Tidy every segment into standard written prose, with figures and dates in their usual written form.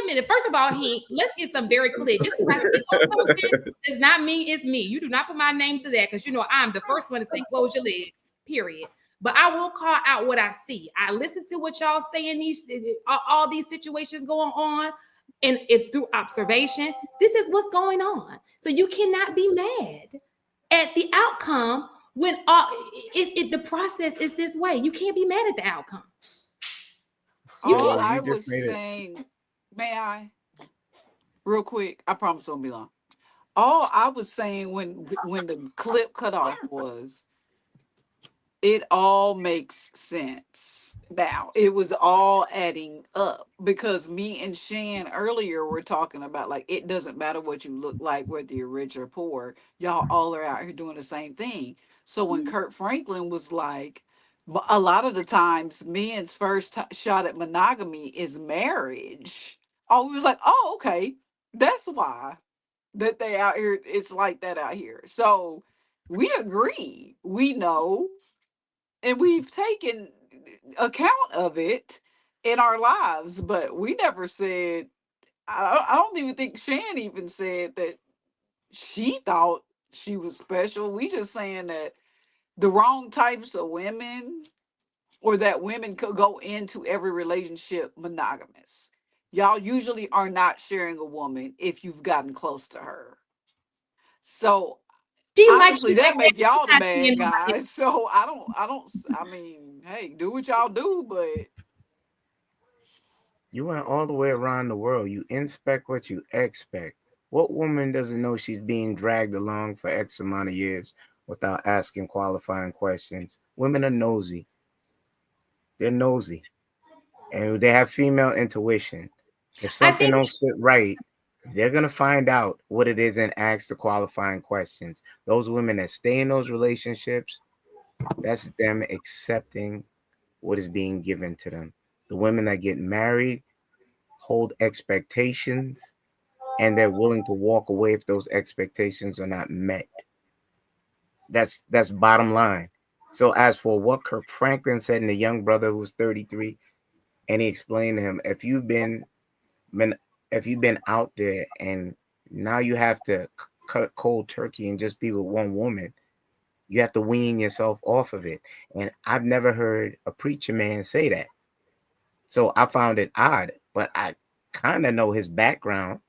a minute. First of all, let's get some very clear. Just because I speak on something does not mean it's me. You do not put my name to that because you know I'm the first one to say close your legs, period. But I will call out what I see. I listen to what y'all say in all these situations going on, and it's through observation. This is what's going on. So you cannot be mad at the outcome when the process is this way. You can't be mad at the outcome. All I was saying, may I? Real quick, I promise it won't be long. All I was saying when the clip cut off was, it all makes sense now. It was all adding up because me and Shan earlier were talking about like it doesn't matter what you look like, whether you're rich or poor. Y'all all are out here doing the same thing. So when Kurt Franklin was like, a lot of the times men's first shot at monogamy is marriage. Oh, we was like, oh, okay, that's why that they out here. It's like that out here. So we agree. We know and we've taken account of it in our lives, but we never said. I don't even think Shan even said that she thought she was special. We just saying that the wrong types of women, or that women could go into every relationship monogamous. Y'all usually are not sharing a woman if you've gotten close to her. So obviously that make y'all the bad guys. So I mean, hey, do what y'all do, but you went all the way around the world. You inspect what you expect. What woman doesn't know she's being dragged along for X amount of years without asking qualifying questions? Women are nosy. They're nosy. And they have female intuition. If something don't sit right, they're going to find out what it is and ask the qualifying questions. Those women that stay in those relationships, that's them accepting what is being given to them. The women that get married hold expectations, and they're willing to walk away if those expectations are not met. That's bottom line. So as for what Kirk Franklin said, and the young brother who was 33, and he explained to him, if you've been out there and now you have to cut cold turkey and just be with one woman, you have to wean yourself off of it. And I've never heard a preacher man say that. So I found it odd, but I kind of know his background.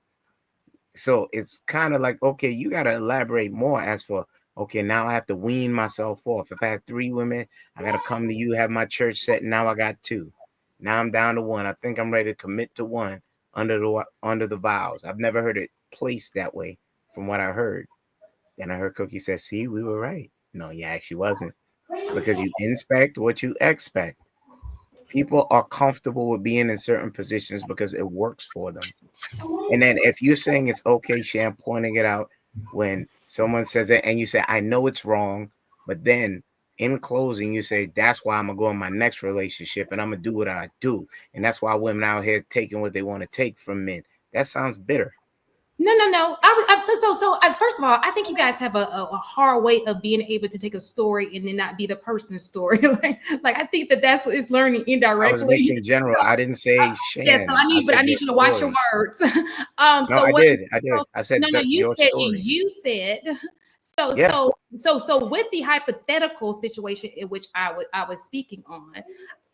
So it's kind of like, okay, you got to elaborate more as for, okay, now I have to wean myself off. If I have 3 women, I got to come to you, have my church set. And now I got 2. Now I'm down to 1. I think I'm ready to commit to 1 under the vows. I've never heard it placed that way from what I heard. Then I heard Cookie say, see, we were right. No, you actually wasn't. Because you inspect what you expect. People are comfortable with being in certain positions because it works for them. And then if you're saying it's okay, Sham, pointing it out when someone says it and you say, I know it's wrong, but then in closing, you say, that's why I'm going to go in my next relationship and I'm going to do what I do. And that's why women out here taking what they want to take from men. That sounds bitter. No. First of all, I think you guys have a hard way of being able to take a story and then not be the person's story. like I think that's what it's learning indirectly. I was making general. I didn't say Shan. Yeah, so I need you to watch your words. I did. I said you your said story. You said so with the hypothetical situation in which I was speaking on.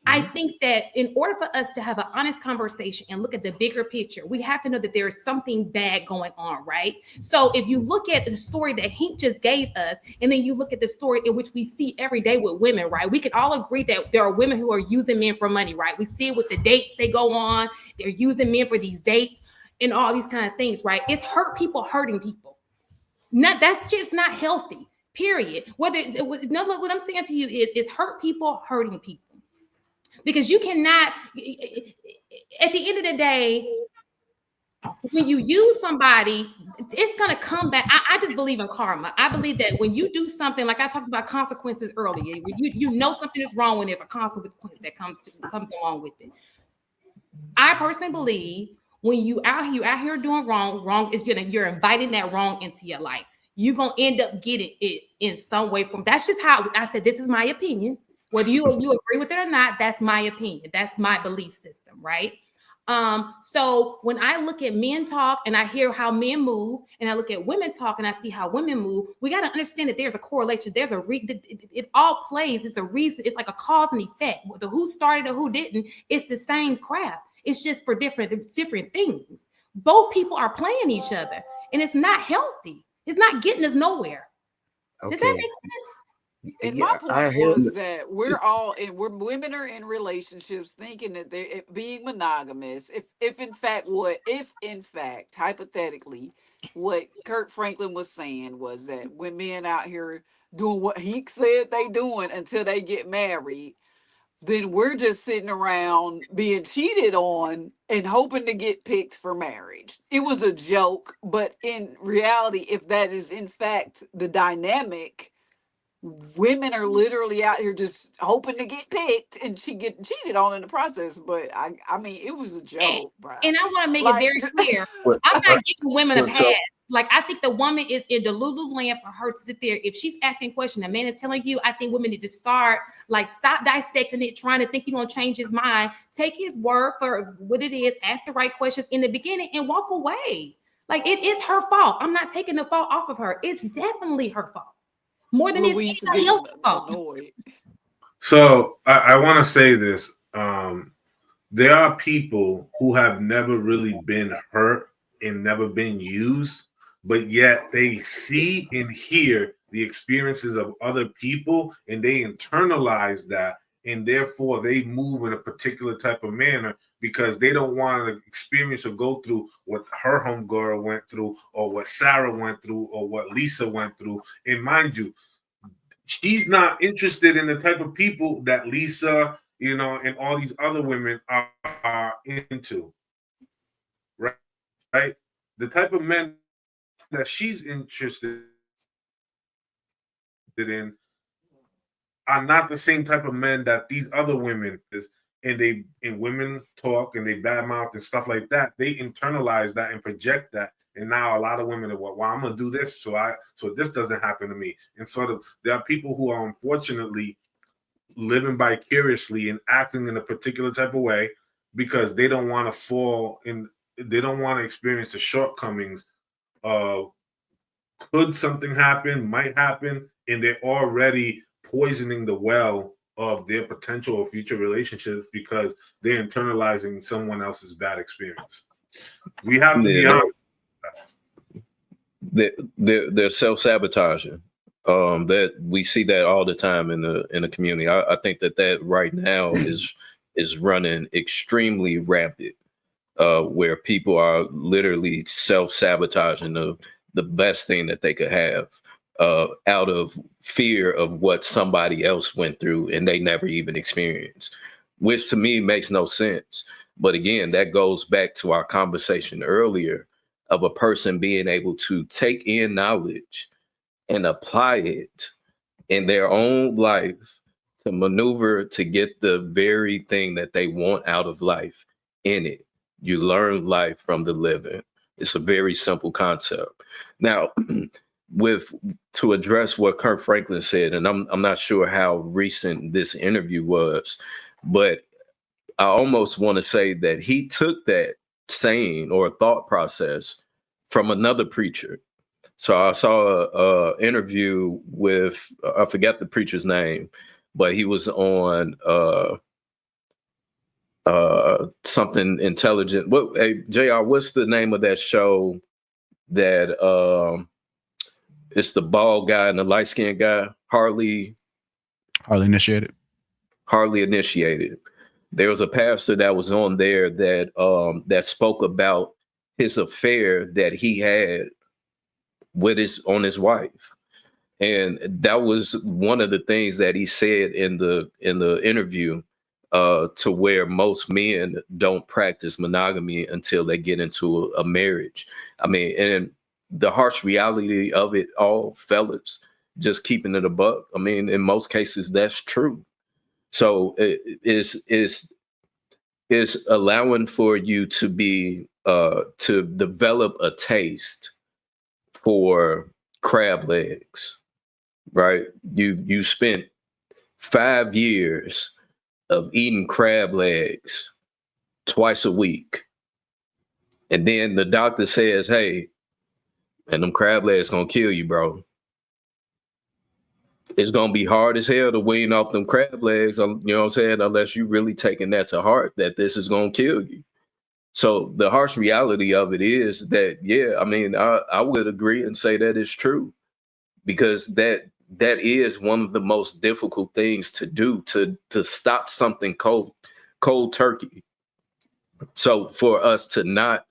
I think that in order for us to have an honest conversation and look at the bigger picture, we have to know that there is something bad going on, right? So if you look at the story that Hank just gave us, and then you look at the story in which we see every day with women, right? We can all agree that there are women who are using men for money, right? We see it with the dates they go on. They're using men for these dates and all these kind of things, right? It's hurt people hurting people. That's just not healthy, period. What I'm saying to you is it's hurt people hurting people. Because you cannot, at the end of the day, when you use somebody, it's going to come back. I just believe in karma. I believe that when you do something, like I talked about consequences earlier, you know something is wrong when there's a consequence that comes along with it. I personally believe when you out here doing wrong is you're inviting that wrong into your life. You're going to end up getting it in some way from. That's just how I said, this is my opinion. Whether you agree with it or not, that's my opinion. That's my belief system, right? So when I look at men talk and I hear how men move, and I look at women talk and I see how women move, we got to understand that there's a correlation. There's it all plays. It's a reason. It's like a cause and effect. The who started or who didn't, it's the same crap. It's just for different things. Both people are playing each other, and it's not healthy. It's not getting us nowhere. Okay. Does that make sense? And my point was that women are in relationships thinking that they're being monogamous. If in fact, hypothetically, what Kurt Franklin was saying was that when men out here doing what he said they doing until they get married, then we're just sitting around being cheated on and hoping to get picked for marriage. It was a joke, but in reality, if that is in fact the dynamic, women are literally out here just hoping to get picked and she getting cheated on in the process. But I mean, it was a joke, bro. And I want to make it very clear. I'm not giving women a pass. Like, I think the woman is in the Lululemon for her to sit there. If she's asking a question, the man is telling you, I think women need to stop dissecting it, trying to think you're going to change his mind. Take his word for what it is, ask the right questions in the beginning and walk away. Like, it is her fault. I'm not taking the fault off of her. It's definitely her fault. More than it's anybody else's fault. So I want to say this. There are people who have never really been hurt and never been used, but yet they see and hear the experiences of other people and they internalize that, and therefore they move in a particular type of manner because they don't want to experience or go through what her homegirl went through or what Sarah went through or what Lisa went through. And mind you, she's not interested in the type of people that Lisa, and all these other women are into, right? The type of men that she's interested in are not the same type of men that these other women is. And women talk and they badmouth and stuff like that. They internalize that and project that. And now a lot of women are, well, I'm gonna do this so this doesn't happen to me. And sort of there are people who are unfortunately living vicariously and acting in a particular type of way because they don't want to fall in. They don't want to experience the shortcomings of could something happen, might happen, and they're already poisoning the well of their potential or future relationships because they're internalizing someone else's bad experience. We have to be honest. They're self-sabotaging. That we see that all the time in the community. I think that right now is running extremely rapid, where people are literally self-sabotaging the best thing that they could have, out of fear of what somebody else went through and they never even experienced, which to me makes no sense. But again, that goes back to our conversation earlier of a person being able to take in knowledge and apply it in their own life to maneuver to get the very thing that they want out of life in it. You learn life from the living. It's a very simple concept. Now, to address what Kurt Franklin said, and I'm not sure how recent this interview was, but I almost want to say that he took that saying or thought process from another preacher. So I saw a interview with, I forget the preacher's name, but he was on something intelligent. Hey, JR, what's the name of that show that it's the bald guy and the light-skinned guy? Hardly Initiated. Hardly Initiated. There was a pastor that was on there that spoke about his affair that he had with his wife. And that was one of the things that he said in the interview, to where most men don't practice monogamy until they get into a marriage. I mean, and the harsh reality of it all, fellas, just keeping it a buck. I mean, in most cases, that's true. So it's allowing for you to be to develop a taste for crab legs, right? You spent 5 years of eating crab legs twice a week, and then the doctor says, hey, and them crab legs gonna kill you, bro. It's gonna be hard as hell to wean off them crab legs, you know what I'm saying, unless you really taking that to heart that this is gonna kill you. So the harsh reality of it is that, yeah, I mean, I would agree and say that is true, because that is one of the most difficult things to do, to stop something cold turkey. So for us to not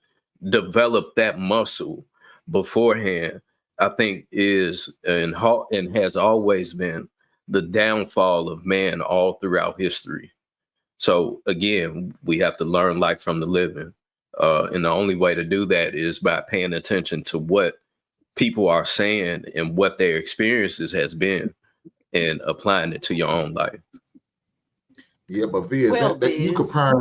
develop that muscle beforehand, I think is and has always been the downfall of man all throughout history. So again, we have to learn life from the living. And the only way to do that is by paying attention to what people are saying and what their experiences has been and applying it to your own life. Yeah, but Viz, you compare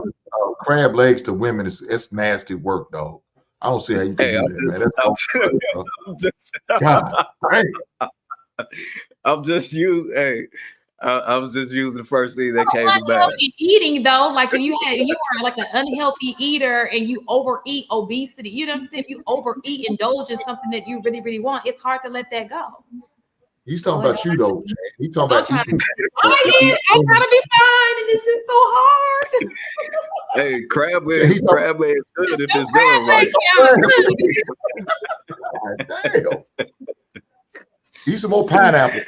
crab legs to women, it's nasty work, dog. I don't see how you can do that, man. God, I'm just using the first thing that came to mind. Eating though, like if you are like an unhealthy eater and you overeat, obesity, you know what I'm saying? If you overeat, indulge in something that you really, really want, it's hard to let that go. He's talking about you though. He's talking about eating. I'm trying to be fine, and it's just so hard. Hey, crab legs good if it's done right. Damn. Eat some more pineapple.